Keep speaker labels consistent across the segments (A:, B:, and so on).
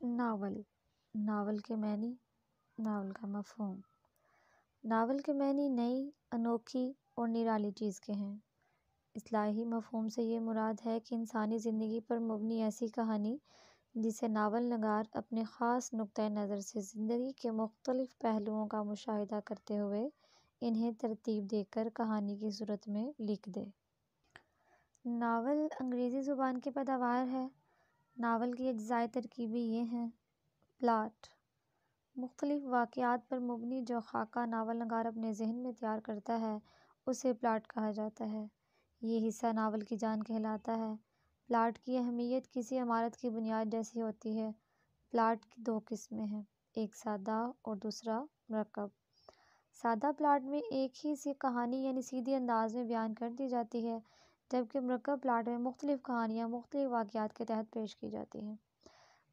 A: Novel novel کے معنی، novel کا مفہوم۔ ناول کے معنی نئی، انوکھی اور نرالی چیز کے ہیں۔ اصطلاحی مفہوم سے یہ مراد ہے کہ انسانی زندگی پر مبنی ایسی کہانی جسے ناول نگار اپنے خاص نقطۂ نظر سے زندگی کے مختلف پہلوؤں کا مشاہدہ کرتے ہوئے انہیں ترتیب دے کر کہانی کی صورت میں لکھ دے۔ ناول انگریزی زبان کی پیداوار ہے۔ ناول کی اجزائے ترکیبی یہ ہیں: پلاٹ، مختلف واقعات پر مبنی جو خاکہ ناول نگار اپنے ذہن میں تیار کرتا ہے اسے پلاٹ کہا جاتا ہے۔ یہ حصہ ناول کی جان کہلاتا ہے۔ پلاٹ کی اہمیت کسی عمارت کی بنیاد جیسی ہوتی ہے۔ پلاٹ کی دو قسمیں ہیں، ایک سادہ اور دوسرا مرکب۔ سادہ پلاٹ میں ایک ہی سی کہانی یعنی سیدھے انداز میں بیان کر دی جاتی ہے، جبکہ مرکب پلاٹ میں مختلف کہانیاں مختلف واقعات کے تحت پیش کی جاتی ہیں۔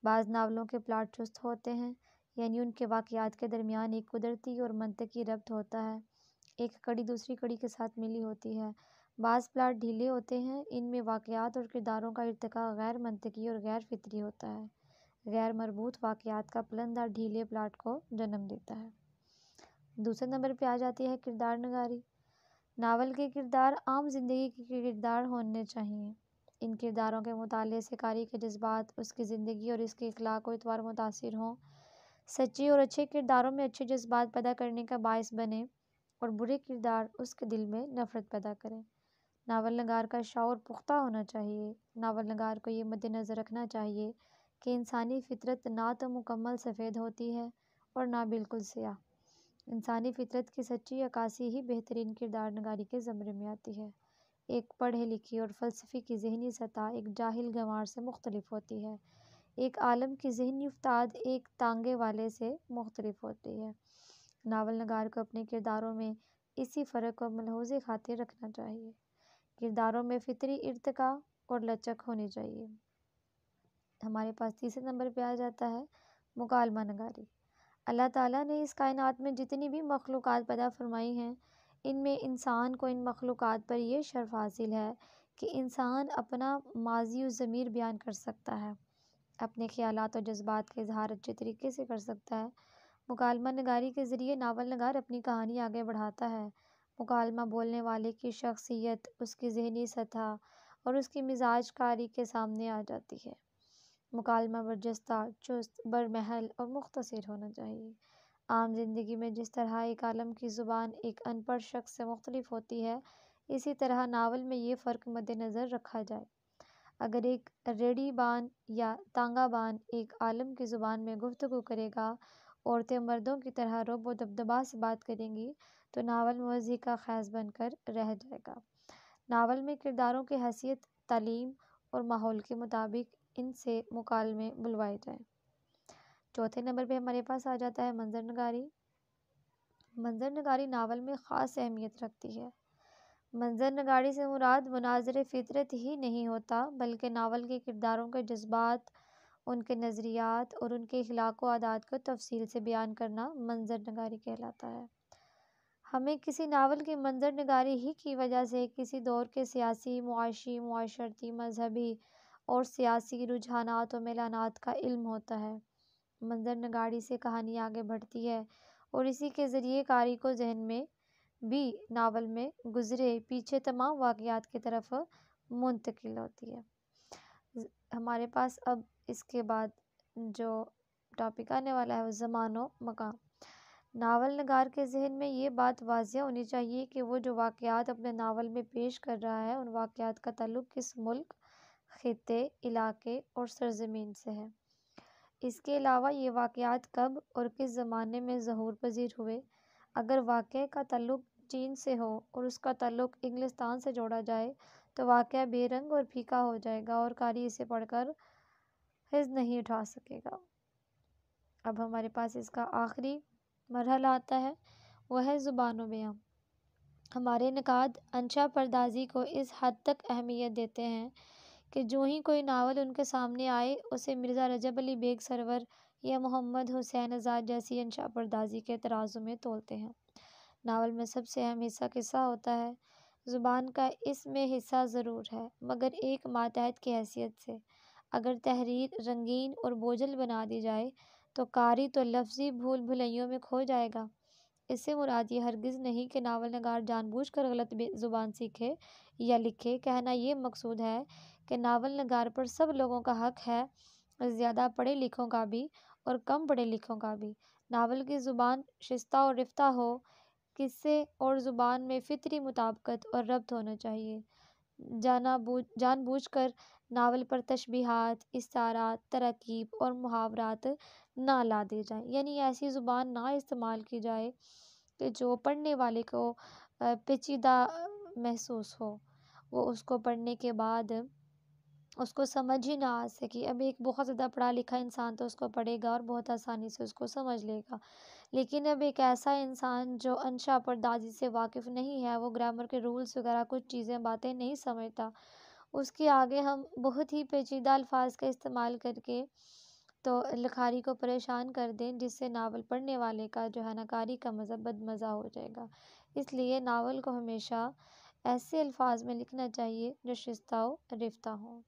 A: بعض ناولوں کے پلاٹ چست ہوتے ہیں، یعنی ان کے واقعات کے درمیان ایک قدرتی اور منطقی ربط ہوتا ہے، ایک کڑی دوسری کڑی کے ساتھ ملی ہوتی ہے۔ بعض پلاٹ ڈھیلے ہوتے ہیں، ان میں واقعات اور کرداروں کا ارتقاء غیر منطقی اور غیر فطری ہوتا ہے۔ غیر مربوط واقعات کا پلندہ ڈھیلے پلاٹ کو جنم دیتا ہے۔ دوسرے نمبر پہ آ جاتی ہے کردار نگاری۔ ناول کے کردار عام زندگی کے کردار ہونے چاہئیں۔ ان کرداروں کے مطالعے سے قاری کے جذبات اس کی زندگی اور اس کے اخلاق و اطوار متاثر ہوں، سچے اور اچھے کرداروں میں اچھے جذبات پیدا کرنے کا باعث بنے اور برے کردار اس کے دل میں نفرت پیدا کریں۔ ناول نگار کا شعور پختہ ہونا چاہیے۔ ناول نگار کو یہ مد نظر رکھنا چاہیے کہ انسانی فطرت نہ تو مکمل سفید ہوتی ہے اور نہ بالکل سیاہ۔ انسانی فطرت کی سچی عکاسی ہی بہترین کردار نگاری کے زمرے میں آتی ہے۔ ایک پڑھے لکھی اور فلسفی کی ذہنی سطح ایک جاہل گنوار سے مختلف ہوتی ہے۔ ایک عالم کی ذہنی افتاد ایک تانگے والے سے مختلف ہوتی ہے۔ ناول نگار کو اپنے کرداروں میں اسی فرق کو ملحوظ خاطر رکھنا چاہیے۔ کرداروں میں فطری ارتقاء اور لچک ہونی چاہیے۔ ہمارے پاس تیسرے نمبر پہ آ جاتا ہے مکالمہ نگاری۔ اللہ تعالیٰ نے اس کائنات میں جتنی بھی مخلوقات پیدا فرمائی ہیں، ان میں انسان کو ان مخلوقات پر یہ شرف حاصل ہے کہ انسان اپنا ماضی و ضمیر بیان کر سکتا ہے، اپنے خیالات و جذبات کا اظہار اچھے طریقے سے کر سکتا ہے۔ مکالمہ نگاری کے ذریعے ناول نگار اپنی کہانی آگے بڑھاتا ہے۔ مکالمہ بولنے والے کی شخصیت، اس کی ذہنی سطح اور اس کی مزاج کاری کے سامنے آ جاتی ہے۔ مکالمہ برجستہ، چست، برمحل اور مختصر ہونا چاہیے۔ عام زندگی میں جس طرح ایک عالم کی زبان ایک ان پڑھ شخص سے مختلف ہوتی ہے، اسی طرح ناول میں یہ فرق مد نظر رکھا جائے۔ اگر ایک ریڑھی بان یا تانگہ بان ایک عالم کی زبان میں گفتگو کرے گا، عورتیں مردوں کی طرح رعب و دبدبا سے بات کریں گی، تو ناول موضوع کا خیز بن کر رہ جائے گا۔ ناول میں کرداروں کی حیثیت، تعلیم اور ماحول کے مطابق ان سے مکالمے بلوائے جائیں۔ چوتھے نمبر پہ ہمارے پاس آ جاتا ہے منظر نگاری۔ منظر نگاری ناول میں خاص اہمیت رکھتی ہے۔ منظر نگاری سے مراد مناظر فطرت ہی نہیں ہوتا، بلکہ ناول کے کرداروں کے جذبات، ان کے نظریات اور ان کے اخلاق و عادات کو تفصیل سے بیان کرنا منظر نگاری کہلاتا ہے۔ ہمیں کسی ناول کی منظر نگاری ہی کی وجہ سے کسی دور کے سیاسی، معاشی، معاشرتی، مذہبی اور سیاسی رجحانات و میلانات کا علم ہوتا ہے۔ منظر نگاری سے کہانی آگے بڑھتی ہے اور اسی کے ذریعے قاری کو ذہن میں بھی ناول میں گزرے پیچھے تمام واقعات کی طرف منتقل ہوتی ہے۔ ہمارے پاس اب اس کے بعد جو ٹاپک آنے والا ہے وہ زمان و مکان۔ ناول نگار کے ذہن میں یہ بات واضح ہونی چاہیے کہ وہ جو واقعات اپنے ناول میں پیش کر رہا ہے، ان واقعات کا تعلق کس ملک، خطے، علاقے اور سرزمین سے ہے۔ اس کے علاوہ یہ واقعات کب اور کس زمانے میں ظہور پذیر ہوئے۔ اگر واقعے کا تعلق چین سے ہو اور اس کا تعلق انگلستان سے جوڑا جائے تو واقعہ بے رنگ اور پھیکا ہو جائے گا اور قاری اسے پڑھ کر حز نہیں اٹھا سکے گا۔ اب ہمارے پاس اس کا آخری مرحلہ آتا ہے، وہ ہے زبان و بیان۔ ہمارے نقاد انشا پردازی کو اس حد تک اہمیت دیتے ہیں کہ جو ہی کوئی ناول ان کے سامنے آئے اسے مرزا رجب علی بیگ سرور یا محمد حسین آزاد جیسی انشا پردازی کے ترازو میں تولتے ہیں۔ ناول میں سب سے اہم حصہ قصہ ہوتا ہے۔ زبان کا اس میں حصہ ضرور ہے، مگر ایک ماتحت کی حیثیت سے۔ اگر تحریر رنگین اور بوجھل بنا دی جائے تو قاری تو لفظی بھول بھلائیوں میں کھو جائے گا۔ اس سے مراد یہ ہرگز نہیں کہ ناول نگار جان بوجھ کر غلط زبان سیکھے یا لکھے۔ کہنا یہ مقصود ہے کہ ناول نگار پر سب لوگوں کا حق ہے، زیادہ پڑھے لکھوں کا بھی اور کم پڑھے لکھوں کا بھی۔ ناول کی زبان شستہ اور رفتہ ہو، قصے اور زبان میں فطری مطابقت اور ربط ہونا چاہیے۔ جان بوجھ کر ناول پر تشبیہات، استعارات، تراکیب اور محاورات نہ لا دی جائیں، یعنی ایسی زبان نہ استعمال کی جائے کہ جو پڑھنے والے کو پیچیدہ محسوس ہو، وہ اس کو پڑھنے کے بعد اس کو سمجھ ہی نہ آ سکے۔ اب ایک بہت زیادہ پڑھا لکھا انسان تو اس کو پڑھے گا اور بہت آسانی سے اس کو سمجھ لے گا، لیکن اب ایک ایسا انسان جو انشا پردازی سے واقف نہیں ہے، وہ گرامر کے رولز وغیرہ کچھ چیزیں باتیں نہیں سمجھتا، اس کے آگے ہم بہت ہی پیچیدہ الفاظ کا استعمال کر کے تو لکھاری کو پریشان کر دیں، جس سے ناول پڑھنے والے کا جو ہے نا قاری کا مزہ بد مزہ ہو جائے گا۔ اس لیے ناول کو ہمیشہ ایسے الفاظ میں لکھنا چاہیے جو شائستہ و رفتہ ہوں۔